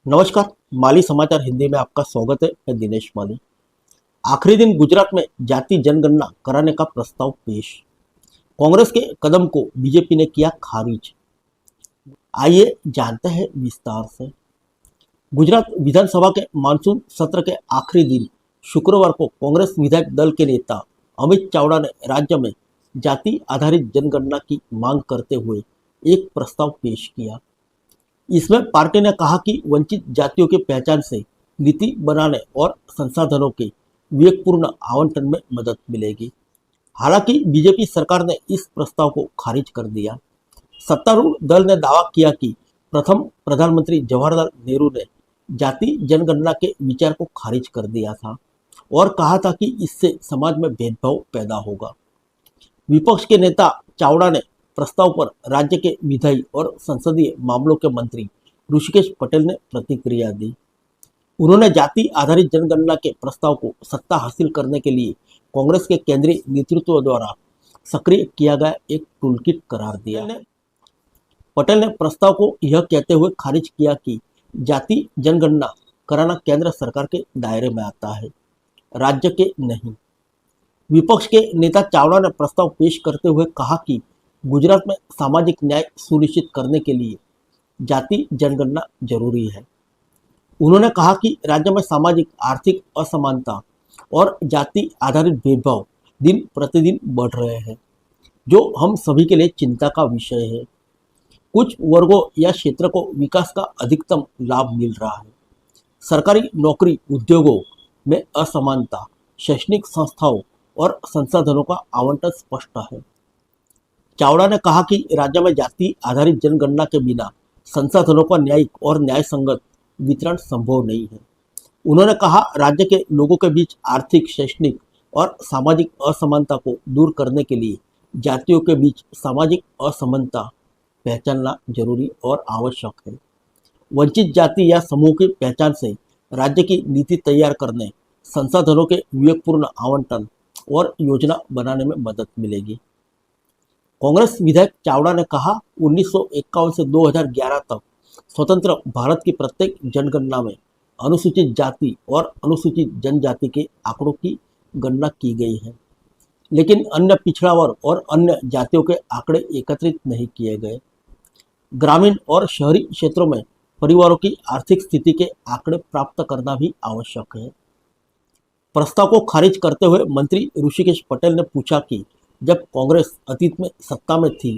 नमस्कार। माली समाचार हिंदी में आपका स्वागत है। मैं दिनेश माली। आखिरी दिन गुजरात में जाति जनगणना कराने का प्रस्ताव पेश। कांग्रेस के कदम को बीजेपी ने किया खारिज। आइए जानते हैं विस्तार से। गुजरात विधानसभा के मानसून सत्र के आखिरी दिन शुक्रवार को कांग्रेस विधायक दल के नेता अमित चावड़ा ने राज्य में जाति आधारित जनगणना की मांग करते हुए एक प्रस्ताव पेश किया। इसमें पार्टी ने कहा कि वंचित जातियों की पहचान से नीति बनाने और संसाधनों के विवेकपूर्ण आवंटन में मदद मिलेगी। हालांकि बीजेपी सरकार ने इस प्रस्ताव को खारिज कर दिया। सत्तारूढ़ दल ने दावा किया कि प्रथम प्रधानमंत्री जवाहरलाल नेहरू ने जाति जनगणना के विचार को खारिज कर दिया था और कहा था कि इससे समाज में भेदभाव पैदा होगा। विपक्ष के नेता चावड़ा ने प्रस्ताव पर राज्य के विधायी और संसदीय मामलों के मंत्री ऋषिकेश पटेल ने प्रतिक्रिया दी। उन्होंने जाति आधारित जनगणना के प्रस्ताव को सत्ता हासिल करने के लिए कांग्रेस के केंद्रीय नेतृत्व द्वारा सक्रिय किया गया एक टूलकिट करार दिया। पटेल ने प्रस्ताव को यह कहते हुए खारिज किया कि जाति जनगणना कराना केंद्र सरकार के दायरे में आता है, राज्य के नहीं। विपक्ष के नेता चावड़ा ने प्रस्ताव पेश करते हुए कहा कि गुजरात में सामाजिक न्याय सुनिश्चित करने के लिए जाति जनगणना जरूरी है। उन्होंने कहा कि राज्य में सामाजिक आर्थिक असमानता और जाति आधारित भेदभाव दिन प्रतिदिन बढ़ रहे हैं, जो हम सभी के लिए चिंता का विषय है। कुछ वर्गों या क्षेत्र को विकास का अधिकतम लाभ मिल रहा है। सरकारी नौकरी उद्योगों में असमानता, शैक्षणिक संस्थाओं और संसाधनों का आवंटन स्पष्ट है। चावड़ा ने कहा कि राज्य में जाति आधारित जनगणना के बिना संसाधनों का न्यायिक और न्यायसंगत वितरण संभव नहीं है। उन्होंने कहा, राज्य के लोगों के बीच आर्थिक, शैक्षणिक और सामाजिक असमानता को दूर करने के लिए जातियों के बीच सामाजिक असमानता पहचानना जरूरी और आवश्यक है। वंचित जाति या समूह की पहचान से राज्य की नीति तैयार करने, संसाधनों के विवेकपूर्ण आवंटन और योजना बनाने में मदद मिलेगी। कांग्रेस विधायक चावड़ा ने कहा, 1951 से 2011 तक स्वतंत्र भारत की प्रत्येक जनगणना में अनुसूचित जाति और अनुसूचित जनजाति के आंकड़ों की गणना की गई है, लेकिन अन्य पिछड़ा वर्ग और अन्य जातियों के आंकड़े एकत्रित नहीं किए गए। ग्रामीण और शहरी क्षेत्रों में परिवारों की आर्थिक स्थिति के आंकड़े प्राप्त करना भी आवश्यक है। प्रस्ताव को खारिज करते हुए मंत्री ऋषिकेश पटेल ने पूछा कि जब कांग्रेस अतीत में सत्ता में थी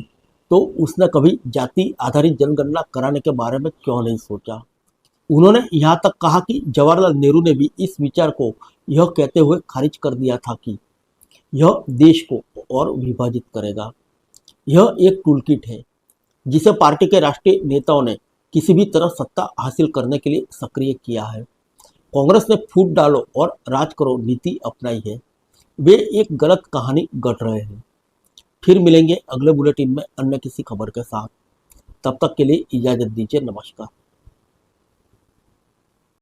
तो उसने कभी जाति आधारित जनगणना कराने के बारे में क्यों नहीं सोचा। उन्होंने यहाँ तक कहा कि जवाहरलाल नेहरू ने भी इस विचार को यह कहते हुए खारिज कर दिया था कि यह देश को और विभाजित करेगा। यह एक टूलकिट है जिसे पार्टी के राष्ट्रीय नेताओं ने किसी भी तरह सत्ता हासिल करने के लिए सक्रिय किया है। कांग्रेस ने फूट डालो और राज करो नीति अपनाई है। वे एक गलत कहानी गढ़ रहे हैं। फिर मिलेंगे अगले बुलेटिन में अन्य किसी खबर के साथ। तब तक के लिए इजाजत दीजिए। नमस्कार।